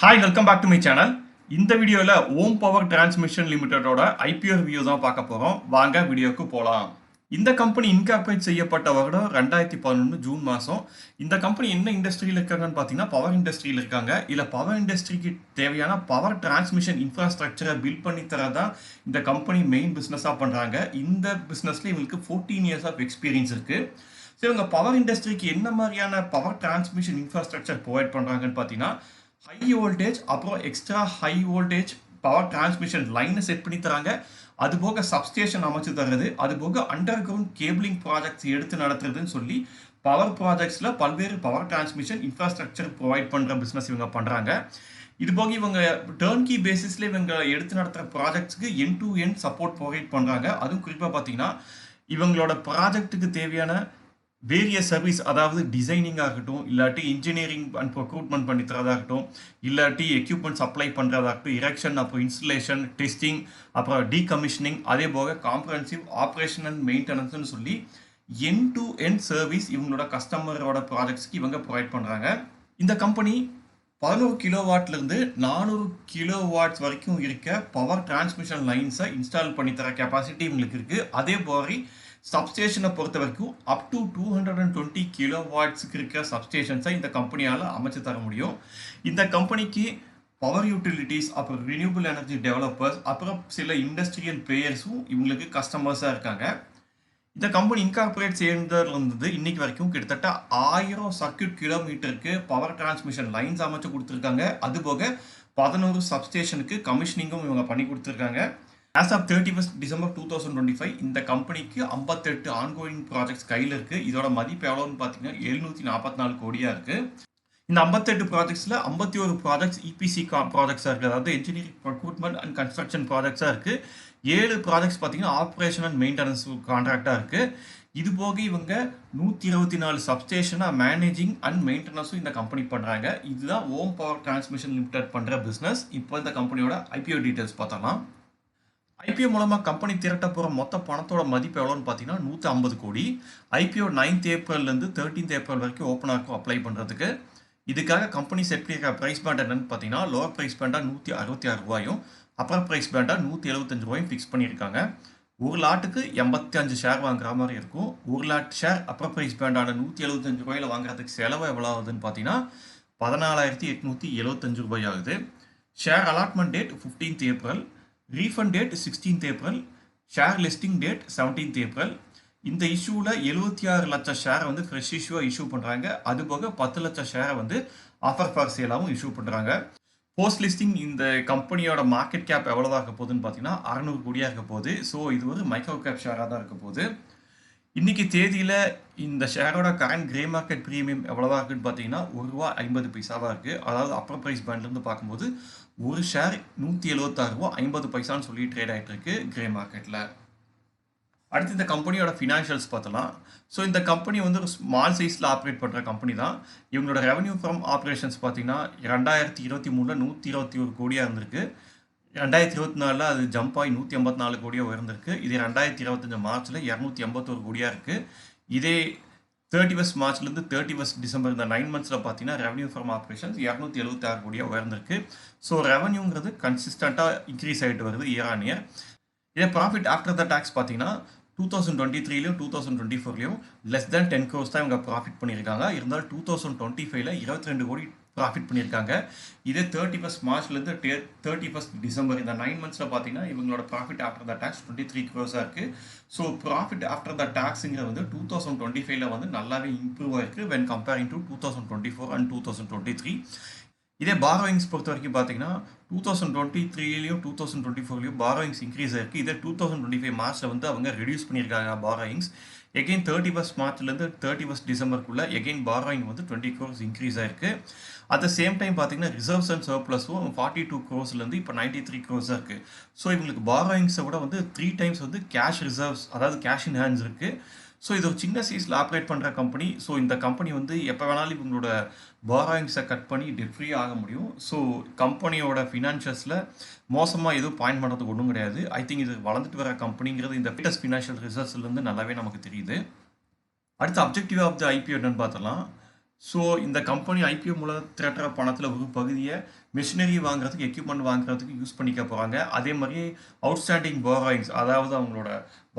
Hi, welcome back to my channel. இந்த வீடியோல ஓம் power transmission லிமிடெடோட IPO review தான் பார்க்க போறோம். வாங்க வீடியோக்கு போலாம். இந்த கம்பெனி இன்கார்பரேட் செய்யப்பட்ட வருடம் 2011 ஜூன் மாசம். இந்த கம்பெனி என்ன இண்டஸ்ட்ரியில இருக்காங்கன்னு பார்த்தீங்கன்னா பவர் இண்டஸ்ட்ரியில இருக்காங்க. இல்ல பவர் இண்டஸ்ட்ரிக்கு தேவையான பவர் டிரான்ஸ்மிஷன் இன்ஃப்ராஸ்ட்ரக்சரை பில்ட் பண்ணி தரதா இந்த கம்பெனி மெயின் பிசினஸா பண்றாங்க. இந்த பிசினஸ்ல இவங்களுக்கு 14 இயர்ஸ் ஆஃப் எக்ஸ்பீரியன்ஸ் இருக்கு. ஸோ இவங்க பவர் இண்டஸ்ட்ரிக்கு என்ன மாதிரியான பவர் டிரான்ஸ்மிஷன் இன்ஃப்ராஸ்ட்ரக்சர் ப்ரொவைட் பண்றாங்கன்னு பார்த்தீங்கன்னா ஹை வோல்டேஜ் அப்புறம் extra high voltage power transmission லைனை செட் பண்ணி தராங்க. அது போக சப்ஸ்டேஷன் அமைச்சு தர்றது, அது போக அண்டர் கிரவுண்ட் கேபிளிங் ப்ராஜெக்ட்ஸ் எடுத்து நடத்துறதுன்னு சொல்லி பவர் ப்ராஜெக்ட்ஸில் பல்வேறு பவர் டிரான்ஸ்மிஷன் இன்ஃப்ராஸ்ட்ரக்சர் ப்ரொவைட் பண்ணுற பிஸ்னஸ் இவங்க பண்ணுறாங்க. இது போக இவங்க டர்ன்கி பேசிஸில் இவங்க எடுத்து நடத்துகிற ப்ராஜெக்ட்ஸ்க்கு என் டு என் சப்போர்ட் ப்ரொவைட் பண்ணுறாங்க. அதுவும் குறிப்பாக பார்த்தீங்கன்னா இவங்களோட ப்ராஜெக்ட்டுக்கு தேவையான வேரியஸ் சர்வீஸ், அதாவது டிசைனிங் ஆகட்டும், இல்லாட்டி இன்ஜினியரிங் அண்ட் ப்ரொக்ரூட்மெண்ட் பண்ணி தரதாகட்டும், இல்லாட்டி எக்யூப்மெண்ட் சப்ளை பண்ணுறதாகட்டும், இரெக்ஷன் அப்புறம் இன்ஸ்டலேஷன், டெஸ்டிங், அப்புறம் டீகமிஷனிங், அதே போக காம்ப்ரஹென்சிவ் ஆப்ரேஷன் அண்ட் மெயின்டெனன்ஸ்னு சொல்லி என் டு என் சர்வீஸ் இவங்களோட கஸ்டமரோட ப்ராஜெக்ட்ஸ்க்கு இவங்க ப்ரொவைட் பண்ணுறாங்க. இந்த கம்பெனி 11 கிலோவாட்லேருந்து 400 கிலோவாட்ஸ் வரைக்கும் இருக்க பவர் டிரான்ஸ்மிஷன் லைன்ஸை இன்ஸ்டால் பண்ணி தர கெப்பாசிட்டி இவங்களுக்கு இருக்குது. அதே மாதிரி சப்ஸ்டேஷனை பொறுத்த வரைக்கும் அப் டு 220 கிலோவாட்ஸுக்கு இருக்கிற சப்ஸ்டேஷன்ஸை இந்த கம்பெனியால் அமைச்சு தர முடியும். இந்த கம்பெனிக்கு பவர் யூட்டிலிட்டிஸ், அப்புறம் ரினியூபிள் எனர்ஜி டெவலப்பர்ஸ், அப்புறம் சில இண்டஸ்ட்ரியல் பிளேயர்ஸும் இவங்களுக்கு கஸ்டமர்ஸாக இருக்காங்க. இந்த கம்பெனி இன்கார்பரேட் சேர்ந்ததுலேருந்து இன்னைக்கு வரைக்கும் கிட்டத்தட்ட 1000 சர்க்கியூட் கிலோமீட்டருக்கு பவர் டிரான்ஸ்மிஷன் லைன்ஸ் அமைச்சு கொடுத்துருக்காங்க. அதுபோக 11 சப்ஸ்டேஷனுக்கு கமிஷனிங்கும் இவங்க பண்ணி கொடுத்துருக்காங்க. ஆஸ் ஆஃப் 31 டிசம்பர் 2025 இந்த கம்பெனிக்கு 58 ஆன்கோயிங் ப்ராஜெக்ட்ஸ் கையில் இருக்குது. இதோட மதிப்பு எவ்வளோன்னு பார்த்தீங்கன்னா 744 கோடியாக இருக்குது. இந்த 58 ப்ராஜெக்ட்ஸில் 51 ப்ராஜெக்ட்ஸ் இபிசி ப்ராஜெக்ட்ஸாக இருக்குது, அதாவது இன்ஜினியரிங் ப்ரொக்ரூட்மெண்ட் அண்ட் கன்ஸ்ட்ரக்ஷன் ப்ராஜெக்ட்ஸாக இருக்குது. 7 ப்ராஜெக்ட்ஸ் பார்த்தீங்கன்னா ஆப்ரேஷன் அண்ட் மெயின்டெனன்ஸ் கான்ட்ராக்டாக இருக்குது. இது போக இவங்க 124 சப்ஸ்டேஷனை மேனேஜிங் அண்ட் மெயின்டெனன்ஸும் இந்த கம்பெனி பண்ணுறாங்க. இதுதான் ஓம் பவர் டிரான்ஸ்மிஷன் லிமிடெட் பண்ணுற பிஸ்னஸ். இப்போ இந்த கம்பெனியோட ஐபிஓ டீட்டெயில்ஸ் பார்த்தோம்னா, ஐபிஓ மூலமாக கம்பெனி திரட்ட போகிற மொத்த பணத்தோட மதிப்பு எவ்வளோன்னு பார்த்தீங்கன்னா 150 கோடி. ஐபிஓ 9th ஏப்ரல்லேருந்து 13th ஏப்ரல் வரைக்கும் ஓப்பனாக இருக்கும் அப்ளை பண்ணுறதுக்கு. இதுக்காக கம்பெனி செட் பண்ணியிருக்க ப்ரைஸ் பேண்ட் என்னன்னு பார்த்தீங்கன்னா லோவர் ப்ரைஸ் பேண்டாக 166 ரூபாயும், அப்பர் ப்ரைஸ் பேண்டாக 175 ரூபாயும் ஃபிக்ஸ் பண்ணியிருக்காங்க. ஒரு லாட்டுக்கு 85 ஷேர் வாங்குற மாதிரி இருக்கும். ஒரு லாட் ஷேர் அப்பர் ப்ரைஸ் பேண்டான 175 ரூபாயில் வாங்குறதுக்கு செலவு எவ்வளோ ஆகுதுன்னு பார்த்தீங்கன்னா 14,875 ரூபாய் ஆகுது. Share allotment date 15th April, refund date 16th April, share listing date 17th April. இந்த இஷ்யூவில் 76 லட்சம் ஷேரை வந்து ஃப்ரெஷ் இஷ்யூவாக இஷ்யூ பண்ணுறாங்க. அதுபோக 10 லட்சம் ஷேரை வந்து ஆஃபர் ஃபார் சேலாகவும் இஷ்யூ பண்ணுறாங்க. போஸ்ட் லிஸ்டிங் இந்த கம்பெனியோட மார்க்கெட் கேப் எவ்வளோதான் இருக்க போகுதுன்னு பார்த்தீங்கன்னா 600 கோடியாக இருக்க போகுது. ஸோ இது ஒரு மைக்ரோ கேப் ஷேராக தான் இருக்க போகுது. இன்னைக்கு தேதியில் இந்த ஷேரோட கரண்ட் கிரே மார்க்கெட் ப்ரீமியம் எவ்வளோவா இருக்குன்னு பார்த்தீங்கன்னா ₹1.50 இருக்குது. அதாவது அப்பர் ப்ரைஸ் பேண்ட்லேருந்து பார்க்கும்போது ஒரு ஷேர் ₹176.50 சொல்லி ட்ரேட் ஆகிட்டு இருக்கு கிரே மார்க்கெட்டில். அடுத்து இந்த கம்பெனியோட ஃபினான்ஷியல்ஸ் பார்த்தலாம். ஸோ இந்த கம்பெனி வந்து ஒரு ஸ்மால் சைஸில் ஆப்ரேட் பண்ணுற கம்பெனி தான். இவங்களோட ரெவன்யூ ஃப்ரம் ஆப்ரேஷன்ஸ் பார்த்தீங்கன்னா 2023 121 கோடியாக இருந்திருக்கு. 2024 அது ஜம்ப் ஆகி 184 கோடியாக உயர்ந்திருக்கு. இதே 2025 மார்ச்சில் 281 கோடியாக இருக்குது. இதே 31 மார்ச்லேருந்து 31 டிசம்பர் இந்த 9 மந்த்ஸில் பார்த்தீங்கன்னா ரெவன்யூ ஃப்ரம் ஆப்ரேஷன்ஸ் 276 கோடியாக உயர்ந்திருக்கு. ஸோ ரெவன்யூங்கிறது கன்சிஸ்டண்ட்டாக இன்க்ரீஸ் ஆகிட்டு வருது இயர் ஆன் இயர். இதே ப்ராஃபிட் ஆஃப்டர் த டேக்ஸ் பார்த்தீங்கன்னா 2023லையும் 2024லையும் லெஸ் தேன் 10 crores தான் இவங்க ப்ராஃபிட் பண்ணியிருக்காங்க. இருந்தாலும் 2025ல் 22 கோடி ப்ராஃபிட் பண்ணியிருக்காங்க. இதே 31 மார்ச்லேருந்து 31 டிசம்பர் இந்த 9 மந்த்ஸில் பார்த்தீங்கன்னா இவங்களோட profit after the tax 23 crores இருக்குது. ஸோ ப்ராஃபிட் ஆஃப்டர் த டேக்ஸுங்கிறது வந்து 2025ல் வந்து நல்லாவே இம்ப்ரூவ் ஆயிருக்கு வென் கம்பேரிங் டு 2024 அண்ட் 2023. இதே பாரோயிங்ஸ் பொறுத்த வரைக்கும் பார்த்தீங்கன்னா 2023லையும் 2024லையும் பாரோயிங்ஸ் இன்க்ரீஸ் ஆயிருக்கு. இதே 2025 மார்ச்சில் வந்து அவங்க ரெடியூஸ் பண்ணியிருக்காங்க பாரோயிங்ஸ். எகெயின் 31 மார்ச்லேருந்து 31 டிசம்பருக்குள்ளே எகெயின் பாரோயிங் வந்து 20 crores இன்க்ரீஸ் ஆயிருக்கு. அட் த சேம் டைம் பார்த்தீங்கன்னா ரிசர்வ்ஸ் அண்ட் சர்ப்ளஸும் 42 crores இப்போ 93 crores இருக்குது. ஸோ இவங்களுக்கு பாரோயிங்ஸை விட வந்து 3 times வந்து கேஷ் ரிசர்வ்ஸ், அதாவது கேஷ் இன் ஹேண்ட்ஸ் இருக்குது. ஸோ இது ஒரு சின்ன சைஸில் ஆப்ரேட் பண்ணுற கம்பெனி. ஸோ இந்த கம்பெனி வந்து எப்போ வேணாலும் இவங்களோட பாரோயிங்ஸை கட் பண்ணி டெட் ஃப்ரீ ஆக முடியும். ஸோ கம்பெனியோட ஃபினான்ஷியல்ஸில் மோசமாக எதுவும் பாயிண்ட் பண்ணுறதுக்கு ஒன்றும் கிடையாது. ஐ திங்க் இது வளர்ந்துட்டு வர கம்பெனிங்கிறது இந்த லேட்டஸ்ட் ஃபினான்ஷியல் ரிசல்ட்ஸ்லேருந்து நல்லாவே நமக்கு தெரியுது. அடுத்த அப்ஜெக்டிவ் ஆஃப் த ஐபிஓ என்னன்னு பார்த்தலாம். ஸோ இந்த கம்பெனி ஐபிஓ மூலம் திரட்டுற பணத்தில் ஒரு பகுதியை மிஷினரி வாங்குறதுக்கு, எக்யூப்மெண்ட் வாங்குறதுக்கு யூஸ் பண்ணிக்க போகிறாங்க. அதே மாதிரி அவுட்ஸ்டாண்டிங் பாரோயிங்ஸ், அதாவது அவங்களோட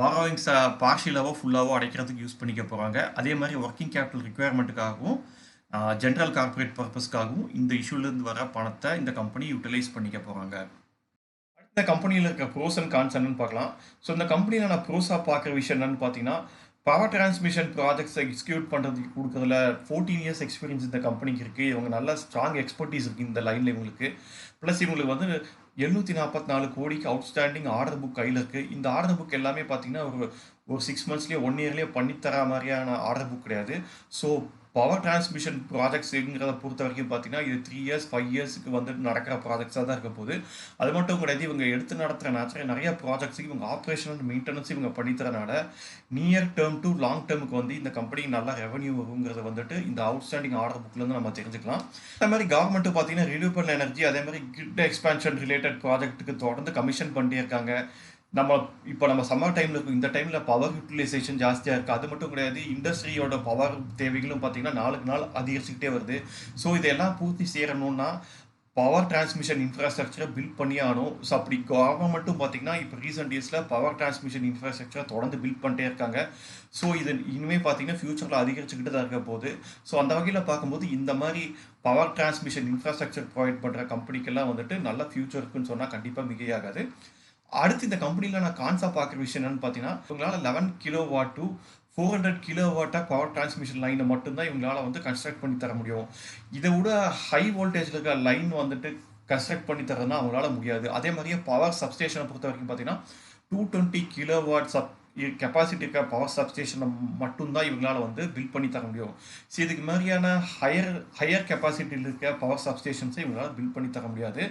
பாரோயிங்ஸை பார்ஷியலாவோ ஃபுல்லாவோ அடைக்கிறதுக்கு யூஸ் பண்ணிக்க போகிறாங்க. அதே மாதிரி ஒர்க்கிங் கேபிட்டல் ரிக்குவயர்மெண்ட்டுக்காகவும் ஜென்ரல் கார்பரேட் பர்பஸ்க்காகவும் இந்த இஷ்யூலேருந்து வர பணத்தை இந்த கம்பெனி யூட்டிலைஸ் பண்ணிக்க போகிறாங்க. இந்த கம்பெனியில் இருக்க ப்ரோஸ் அண்ட் கான்ஸ் என்னன்னு பார்க்கலாம். ஸோ இந்த கம்பெனியில் நான் ப்ரோஸாக பார்க்குற விஷயம் என்னன்னு பார்த்தீங்கன்னா, பவர் டிரான்ஸ்மிஷன் ப்ராஜெக்ட்ஸை எக்ஸிக்யூட் பண்ணுறதுக்கு கொடுக்குறதுல 14 இயர்ஸ் எக்ஸ்பீரியன்ஸ் இந்த கம்பெனிக்கு இருக்குது. இவங்க நல்ல ஸ்ட்ராங் எக்ஸ்பர்டீஸ் இருக்குது இந்த லைனில் இவங்களுக்கு. ப்ளஸ் இவங்களுக்கு வந்து 744 கோடிக்கு அவுட்ஸ்டாண்டிங் ஆர்டர் புக் கையில் இருக்குது. இந்த ஆர்டர் புக் எல்லாமே பார்த்தீங்கன்னா ஒரு 6 மந்த்ஸ்லேயே 1 இயர்லேயே பண்ணித்தர மாதிரியான ஆர்டர் புக் கிடையாது. ஸோ பவர் டிரான்ஸ்மிஷன் ப்ராஜெக்ட்ஸுங்கிறத பொறுத்த வரைக்கும் பார்த்தீங்கன்னா இது 3 இயர்ஸ் 5 இயர்ஸுக்கு வந்துட்டு நடக்கிற ப்ராஜெக்ட்ஸாக தான் இருக்க போகுது. அது மட்டும் கிடையாது, இவங்க எடுத்து நடத்துகிற நிறைய ப்ராஜெக்ட்ஸுக்கு இவங்க ஆப்ரேஷன் அண்ட் மெயின்டெனன்ஸ் இவங்க பண்ணித்தரனால நியர் டேர்ம் டு லாங் டேர்முக்கு வந்து இந்த கம்பெனிக்கு நல்ல ரெவன்யூ வருங்கிறத வந்துட்டு இந்த அவுட்ஸ்டாண்டிங் ஆர்டர் புக்லேருந்து நம்ம தெரிஞ்சுக்கலாம். அதே மாதிரி கவர்மெண்ட்டு பார்த்தீங்கன்னா ரினியூவபிள் எனர்ஜி அதே மாதிரி கிரிட் எக்ஸ்பான்ஷன் ரிலேட்டட் ப்ராஜெக்ட்டுக்கு தொடர்ந்து கமிஷன் பண்ணிட்டே இருக்காங்க. நம்ம சம்மர் டைமில் இருக்கும், இந்த டைமில் பவர் யூட்டிலைசேஷன் ஜாஸ்தியாக இருக்குது. அது மட்டும் கிடையாது, இண்டஸ்ட்ரியோட பவர் தேவைகளும் பார்த்திங்கன்னா நாளுக்கு நாள் அதிகரிச்சுக்கிட்டே வருது. ஸோ இதெல்லாம் பூர்த்தி செய்யணும்னா பவர் டிரான்ஸ்மிஷன் இன்ஃப்ராஸ்ட்ரக்சரை பில்ட் பண்ணி ஆகணும். ஸோ அப்படி கவர்மெண்ட்டும் பார்த்திங்கன்னா இப்போ ரீசெண்ட் இயர்ஸில் பவர் டிரான்ஸ்மிஷன் இன்ஃப்ராஸ்ட்ரக்சரை தொடர்ந்து பில்ட் பண்ணிட்டே இருக்காங்க. ஸோ இது இனிமேல் பார்த்திங்கன்னா ஃப்யூச்சரில் அதிகரிச்சுக்கிட்டு தான் இருக்க போகுது. ஸோ அந்த வகையில் பார்க்கும்போது இந்த மாதிரி பவர் டிரான்ஸ்மிஷன் இன்ஃப்ராஸ்ட்ரக்சர் ப்ரொவைட் பண்ணுற கம்பெனிக்கெல்லாம் வந்துட்டு நல்ல ஃப்யூச்சர் இருக்குன்னு சொன்னால் கண்டிப்பாக மிகையாகாது. அடுத்து இந்த கம்பெனியில் நான் கான்சா பார்க்குற விஷயம் என்னன்னு பார்த்தீங்கன்னா, இவங்களால 11 கிலோவாட் டு 400 கிலோவாட்டாக பவர் டிரான்ஸ்மிஷன் லைனை மட்டும்தான் இவங்களால வந்து கன்ஸ்ட்ரக்ட் பண்ணி தர முடியும். இதை விட ஹை வோல்டேஜில் இருக்க லைன் வந்துட்டு கன்ஸ்ட்ரக்ட் பண்ணி தரதுன்னா அவங்களால முடியாது. அதே மாதிரியே பவர் சப்ஸ்டேஷனை பொறுத்த வரைக்கும் பார்த்தீங்கன்னா 220 கிலோவாட் கெப்பாசிட்டி இருக்க பவர் சப்ஸ்டேஷனை மட்டும்தான் இவங்களால வந்து பில்ட் பண்ணி தர முடியும். ஸோ இதுக்கு மாதிரியான ஹையர் கெப்பாசிட்டியில் இருக்க பவர் சப்ஸ்டேஷன்ஸை இவங்களால பில்ட் பண்ணி தர முடியாது.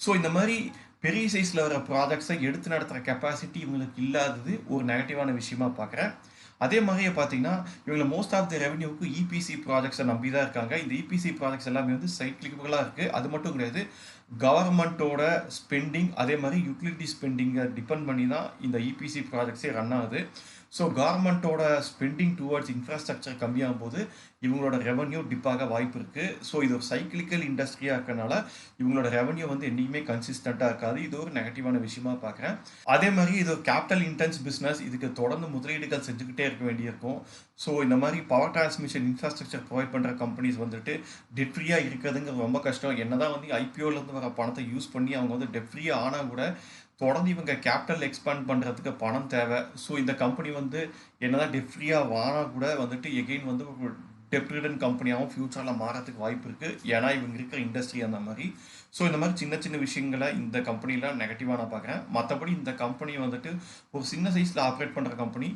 ஸோ இந்த மாதிரி பெரிய சைஸில் வர ப்ராஜெக்ட்ஸை எடுத்து நடத்துகிற கெப்பாசிட்டி இவங்களுக்கு இல்லாதது ஒரு நெகட்டிவான விஷயமா பார்க்குறேன். அதே மாதிரியே பார்த்தீங்கன்னா இவங்க மோஸ்ட் ஆஃப் தி ரெவன்யூக்கு இபிசி ப்ராஜெக்ட்ஸை நம்பி தான் இருக்காங்க. இந்த இபிசி ப்ராஜெக்ட்ஸ் எல்லாமே வந்து சைக்கிளிக்கலாக இருக்குது. அது மட்டும் கிடையாது, கவர்மெண்ட்டோட ஸ்பெண்டிங் அதே மாதிரி யூட்டிலிட்டி ஸ்பெண்டிங்கை டிபெண்ட் பண்ணி தான் இந்த இபிசி ப்ராஜெக்ட்ஸே ரன் ஆகுது. ஸோ கவர்மெண்ட்டோட ஸ்பெண்டிங் டுவர்ட்ஸ் இன்ஃப்ராஸ்ட்ரக்சர் கம்மியாகும் போது இவங்களோட ரெவன்யூ டிப்பாக வாய்ப்பு இருக்குது. ஸோ இது ஒரு சைக்கிளிக்கல் இண்டஸ்ட்ரியாக இருக்கனால இவங்களோட ரெவன்யூ வந்து என்றைக்குமே கன்சிஸ்டண்ட்டாக இருக்காது. இது ஒரு நெகட்டிவான விஷயமா பார்க்குறேன். அதே மாதிரி இது ஒரு கேபிட்டல் இன்டென்ஸ் பிஸ்னஸ். இதுக்கு தொடர்ந்து முதலீடுகள் செஞ்சுக்கிட்டே இருக்க வேண்டியிருக்கும். ஸோ இந்த மாதிரி பவர் டிரான்ஸ்மிஷன் இன்ஃப்ராஸ்ட்ரக்சர் ப்ரொவைட் பண்ணுற கம்பெனிஸ் வந்துட்டு டெட் ஃப்ரீயாக இருக்கிறதுங்கிறது ரொம்ப கஷ்டம். என்னதான் வந்து ஐபிஓலேருந்து வர பணத்தை யூஸ் பண்ணி அவங்க வந்து டெட் ஃப்ரீயாக ஆனால் கூட தொடர்ந்து இவங்க கேபிட்டல் எக்ஸ்பேண்ட் பண்ணுறதுக்கு பணம் தேவை. ஸோ இந்த கம்பெனி வந்து என்னதான் டெட் ஃப்ரீயாக வாங்கினா கூட வந்துட்டு எகெயின் வந்து ஒரு டெட் ரிடன் கம்பெனியாகவும் ஃப்யூச்சரில் மாறதுக்கு வாய்ப்பு இருக்குது. ஏன்னா இவங்க இருக்கிற இண்டஸ்ட்ரி அந்த மாதிரி. ஸோ இந்த மாதிரி சின்ன சின்ன விஷயங்களை இந்த கம்பெனியில் நெகட்டிவாக நான் பார்க்குறேன். மற்றபடி இந்த கம்பெனி வந்துட்டு ஒரு சின்ன சைஸில் ஆப்ரேட் பண்ணுற கம்பெனி.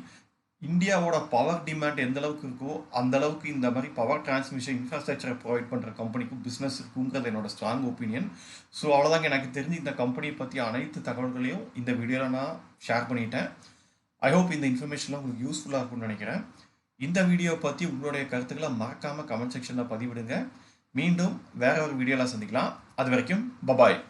இந்தியாவோட பவர் டிமாண்ட் எந்த அளவுக்கு இருக்கோ அந்த அளவுக்கு இந்த மாதிரி பவர் டிரான்ஸ்மிஷன் இன்ஃப்ராஸ்ட்ரக்சரை ப்ரொவைட் பண்ணுற கம்பெனிக்கும் பிஸ்னஸ் இருக்குங்கிறது என்னோட ஸ்ட்ராங் ஒப்பீனியன். ஸோ அவ்வளோதாங்க, எனக்கு தெரிஞ்சு இந்த கம்பெனியை பற்றி அனைத்து தகவல்களையும் இந்த வீடியோவில் நான் ஷேர் பண்ணிட்டேன். ஐ ஹோப் இந்த இன்ஃபர்மேஷன்லாம் உங்களுக்கு யூஸ்ஃபுல்லாக இருக்கும்னு நினைக்கிறேன். இந்த வீடியோ பற்றி உங்களுடைய கருத்துக்களை மறக்காமல் கமெண்ட் செக்ஷனில் பதிவிடுங்க. மீண்டும் வேற ஒரு வீடியோவில் சந்திக்கலாம். அது வரைக்கும் பபாய்.